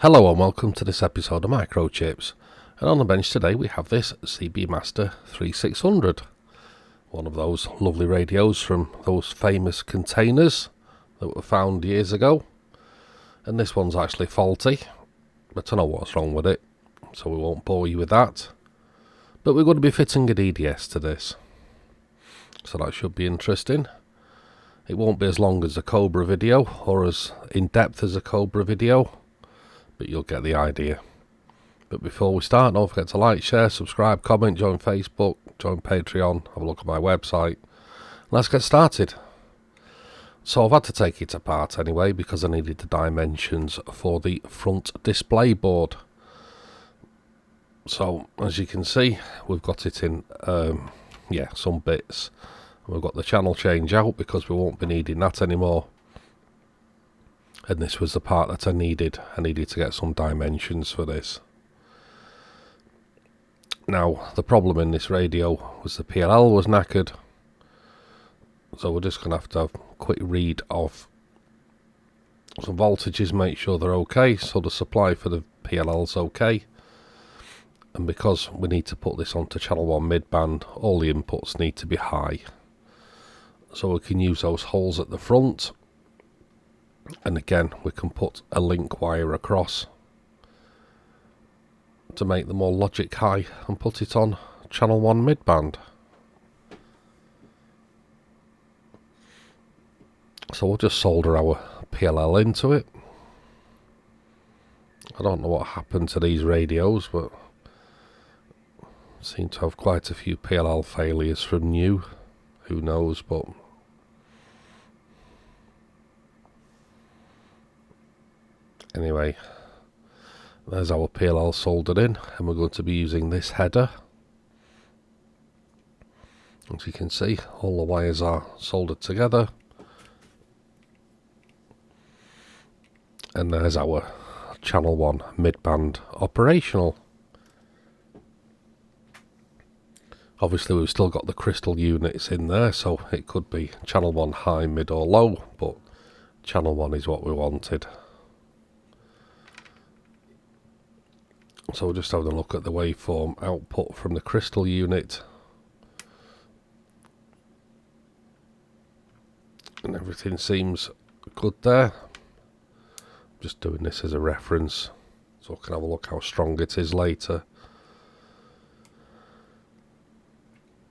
Hello and welcome to this episode of Microchips, and on the bench today we have this CB Master 3600, one of those lovely radios from those famous containers that were found years ago, and this one's actually faulty, but I know what's wrong with it, so we won't bore you with that, but we're going to be fitting a DDS to this, so that should be interesting. It won't be as long as a Cobra video, or as in-depth as a Cobra video, but you'll get the idea. But before we start, don't forget to like, share, subscribe, comment, join Facebook, join Patreon, have a look at my website. Let's get started. So I've had to take it apart anyway because I needed the dimensions for the front display board. So as you can see, we've got it in some bits. We've got the channel change out because we won't be needing that anymore. And this was the part that I needed. I needed to get some dimensions for this. Now, the problem in this radio was the PLL was knackered. So we're just going to have a quick read of some voltages, make sure they're okay. So the supply for the PLL's okay. And because we need to put this onto channel 1 midband, all the inputs need to be high. So we can use those holes at the front. And again, we can put a link wire across to make them all logic high and put it on channel 1 midband. So we'll just solder our PLL into it. I don't know what happened to these radios, but seem to have quite a few PLL failures from new. Who knows, but anyway, there's our PLL soldered in, and we're going to be using this header. As you can see, all the wires are soldered together. And there's our channel 1 midband operational. Obviously we've still got the crystal units in there, so it could be channel 1 high, mid or low, but channel 1 is what we wanted. So we'll just have a look at the waveform output from the crystal unit. And everything seems good there. Just doing this as a reference so I can have a look how strong it is later.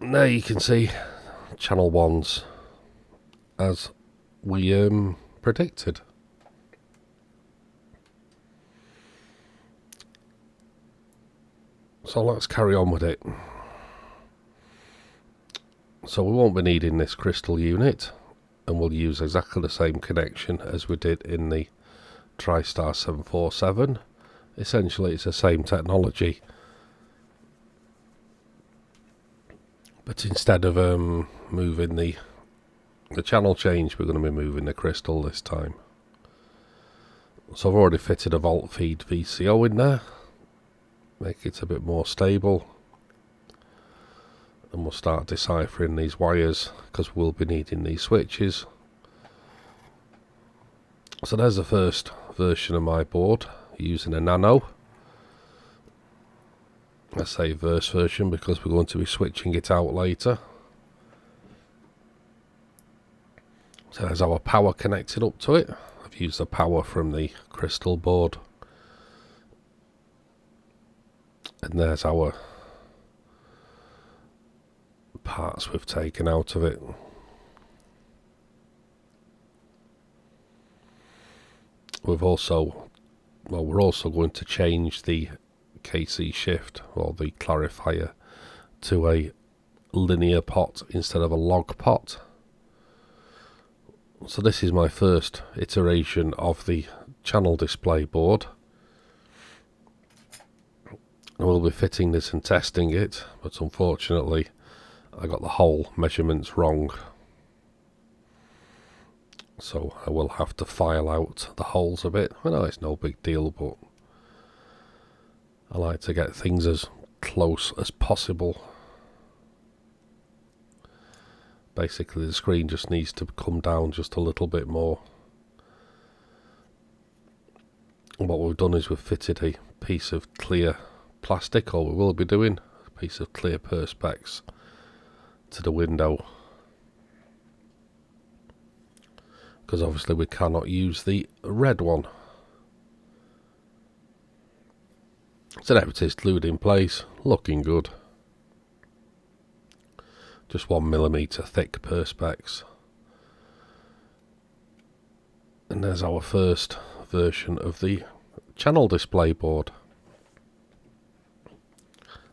And there you can see channel 1's as we predicted. So let's carry on with it. So we won't be needing this crystal unit, and we'll use exactly the same connection as we did in the TriStar 747. Essentially it's the same technology, but instead of moving the channel change, we're going to be moving the crystal this time. So I've already fitted a volt feed VCO in there, make it a bit more stable, and we'll start deciphering these wires because we'll be needing these switches. So there's the first version of my board using a nano. I say first version because we're going to be switching it out later. So there's our power connected up to it. I've used the power from the crystal board. And there's our parts we've taken out of it. We're also going to change the KC shift, or the clarifier, to a linear pot instead of a log pot. So this is my first iteration of the channel display board. I will be fitting this and testing it, but unfortunately I got the hole measurements wrong. So I will have to file out the holes a bit. I know it's no big deal, but I like to get things as close as possible. Basically the screen just needs to come down just a little bit more. And what we've done is we've fitted a piece of clear plastic, or we will be doing a piece of clear perspex to the window, because obviously we cannot use the red one. So there it is, glued in place, looking good. Just 1mm thick perspex. And there's our first version of the channel display board.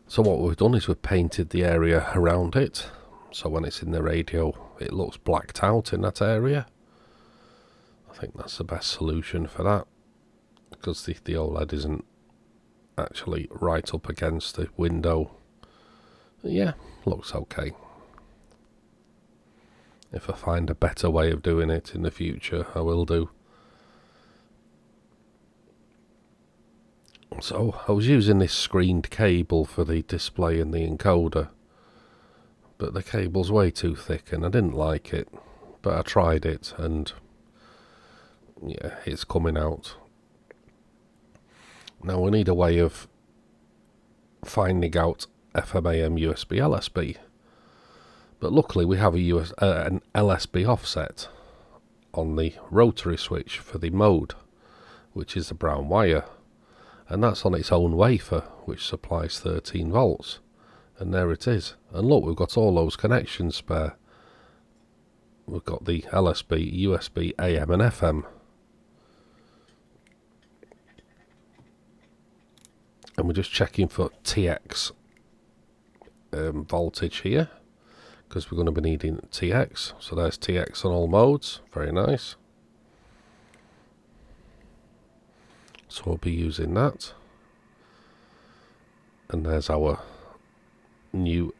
So what we've done is we've painted the area around it, so when it's in the radio it looks blacked out in that area. I think that's the best solution for that, because the OLED isn't actually right up against the window. Yeah, looks okay. If I find a better way of doing it in the future, I will do. So I was using this screened cable for the display and the encoder, but the cable's way too thick and I didn't like it, but I tried it and yeah, it's coming out. Now we need a way of finding out FM, AM, USB, LSB, but luckily we have an LSB offset on the rotary switch for the mode, which is the brown wire, and that's on its own wafer, which supplies 13 volts, and there it is. And look, we've got all those connections spare. We've got the LSB, USB, AM and FM. And we're just checking for TX voltage here, because we're going to be needing TX. So there's TX on all modes, very nice. So we'll be using that. And there's our new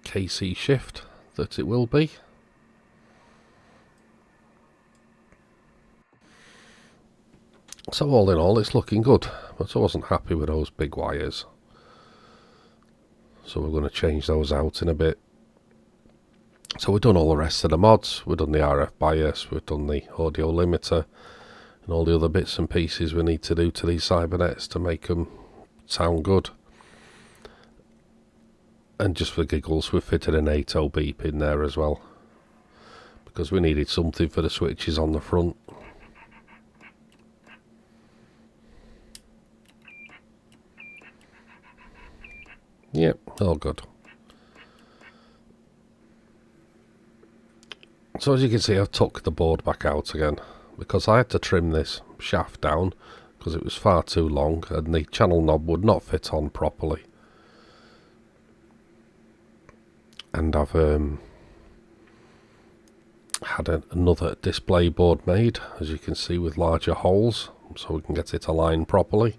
KC shift that it will be. So all in all, it's looking good, but I wasn't happy with those big wires. So we're going to change those out in a bit. So we've done all the rest of the mods. We've done the RF bias, we've done the audio limiter, and all the other bits and pieces we need to do to these Cybernets to make them sound good. And just for giggles, we've fitted an 8.0 beep in there as well, because we needed something for the switches on the front. Yep, all good. So as you can see, I've took the board back out again, because I had to trim this shaft down because it was far too long and the channel knob would not fit on properly. And I've had another display board made, as you can see, with larger holes, so we can get it aligned properly.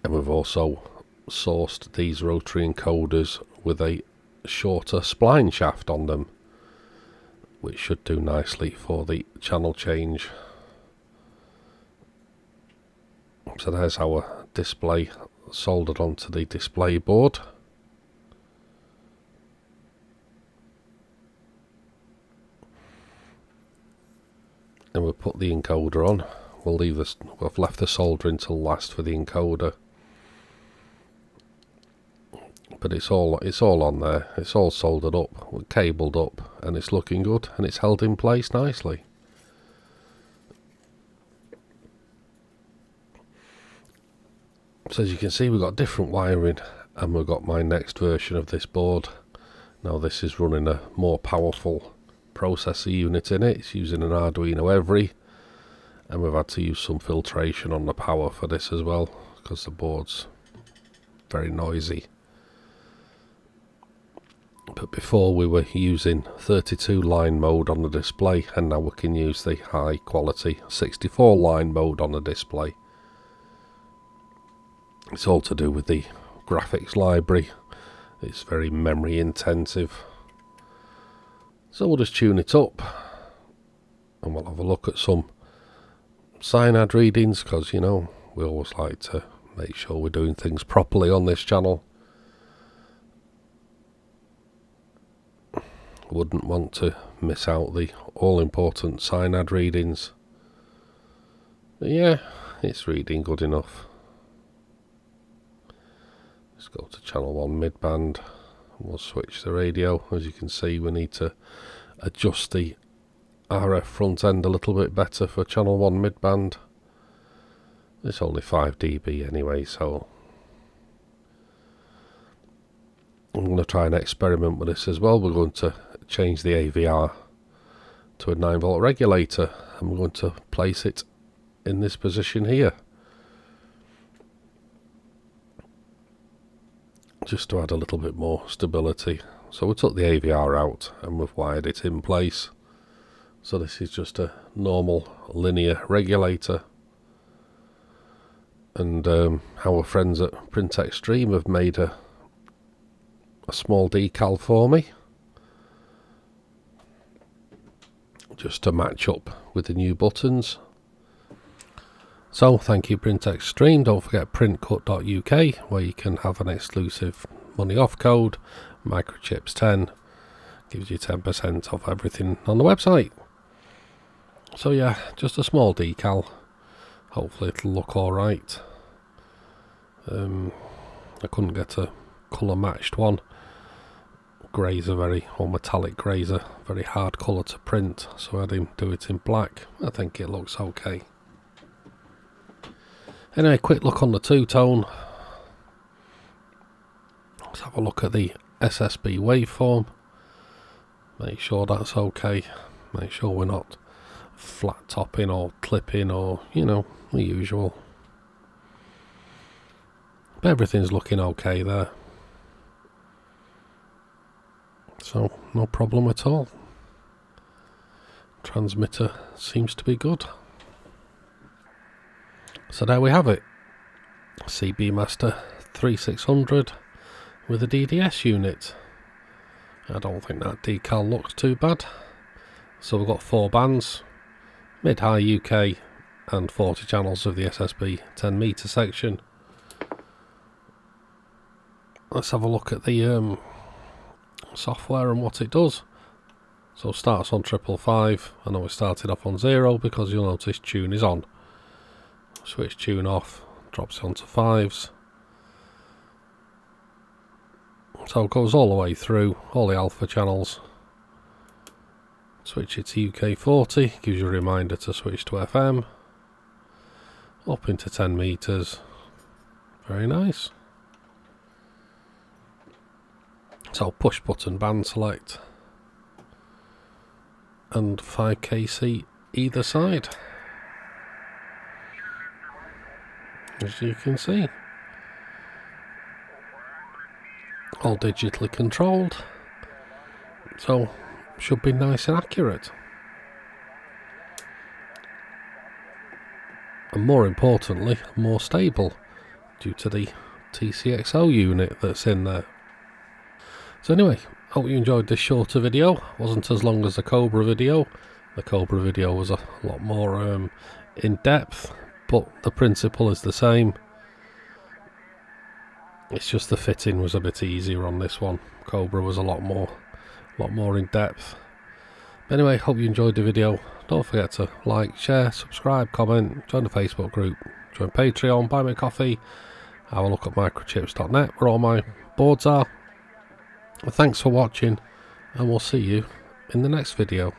And we've also sourced these rotary encoders with a shorter spline shaft on them, which should do nicely for the channel change. So there's our display soldered onto the display board. And we'll put the encoder on. We'll leave this. We've left the soldering till last for the encoder, but it's all on there. It's all soldered up, cabled up, and it's looking good, and it's held in place nicely. So as you can see, we've got different wiring, and we've got my next version of this board. Now this is running a more powerful processor unit in it. It's using an Arduino Every, and we've had to use some filtration on the power for this as well, because the board's very noisy. But before we were using 32 line mode on the display, and now we can use the high quality 64 line mode on the display. It's all to do with the graphics library. It's very memory intensive. So we'll just tune it up, and we'll have a look at some cyanide readings, because you know we always like to make sure we're doing things properly on this channel. Wouldn't want to miss out the all-important cyanide readings. But yeah, it's reading good enough. Let's go to channel 1 midband. We'll switch the radio. As you can see, we need to adjust the RF front end a little bit better for channel 1 midband. It's only 5 dB anyway, so I'm going to try and experiment with this as well. We're going to change the AVR to a 9V regulator, and we're going to place it in this position here, just to add a little bit more stability. So we took the AVR out and we've wired it in place. So this is just a normal linear regulator, and our friends at Print Extreme have made a small decal for me, just to match up with the new buttons. So thank you, Print Extreme. Don't forget printcut.uk, where you can have an exclusive money off code. Microchips 10 gives you 10% off everything on the website. So yeah, just a small decal. Hopefully it'll look alright. I couldn't get a colour matched one. Greys are metallic greys are very hard colour to print, so I had him do it in black. I think it looks okay. Anyway, quick look on the two-tone. Let's have a look at the SSB waveform. Make sure that's okay. Make sure we're not flat topping or clipping or, you know, the usual. But everything's looking okay there. So, no problem at all. Transmitter seems to be good. So there we have it. CB Master 3600 with a DDS unit. I don't think that decal looks too bad. So we've got 4 bands, mid-high UK and 40 channels of the SSB 10 meter section. Let's have a look at the software and what it does. So starts on 555. I know it started off on 0 because you'll notice tune is on. Switch tune off, drops it onto 5s. So it goes all the way through, all the alpha channels. Switch it to UK 40, gives you a reminder to switch to FM. Up into 10 meters. Very nice. So push button band select. And 5kc either side. As you can see, all digitally controlled, so should be nice and accurate, and more importantly more stable due to the TCXO unit that's in there. So anyway, hope you enjoyed this shorter video. Wasn't as long as the Cobra video. The Cobra video was a lot more in depth, but the principle is the same. It's just the fitting was a bit easier on this one. Cobra was a lot more in depth. But anyway, hope you enjoyed the video. Don't forget to like, share, subscribe, comment, join the Facebook group, join Patreon, buy me a coffee, have a look at microchips.net where all my boards are. Well, thanks for watching, and we'll see you in the next video.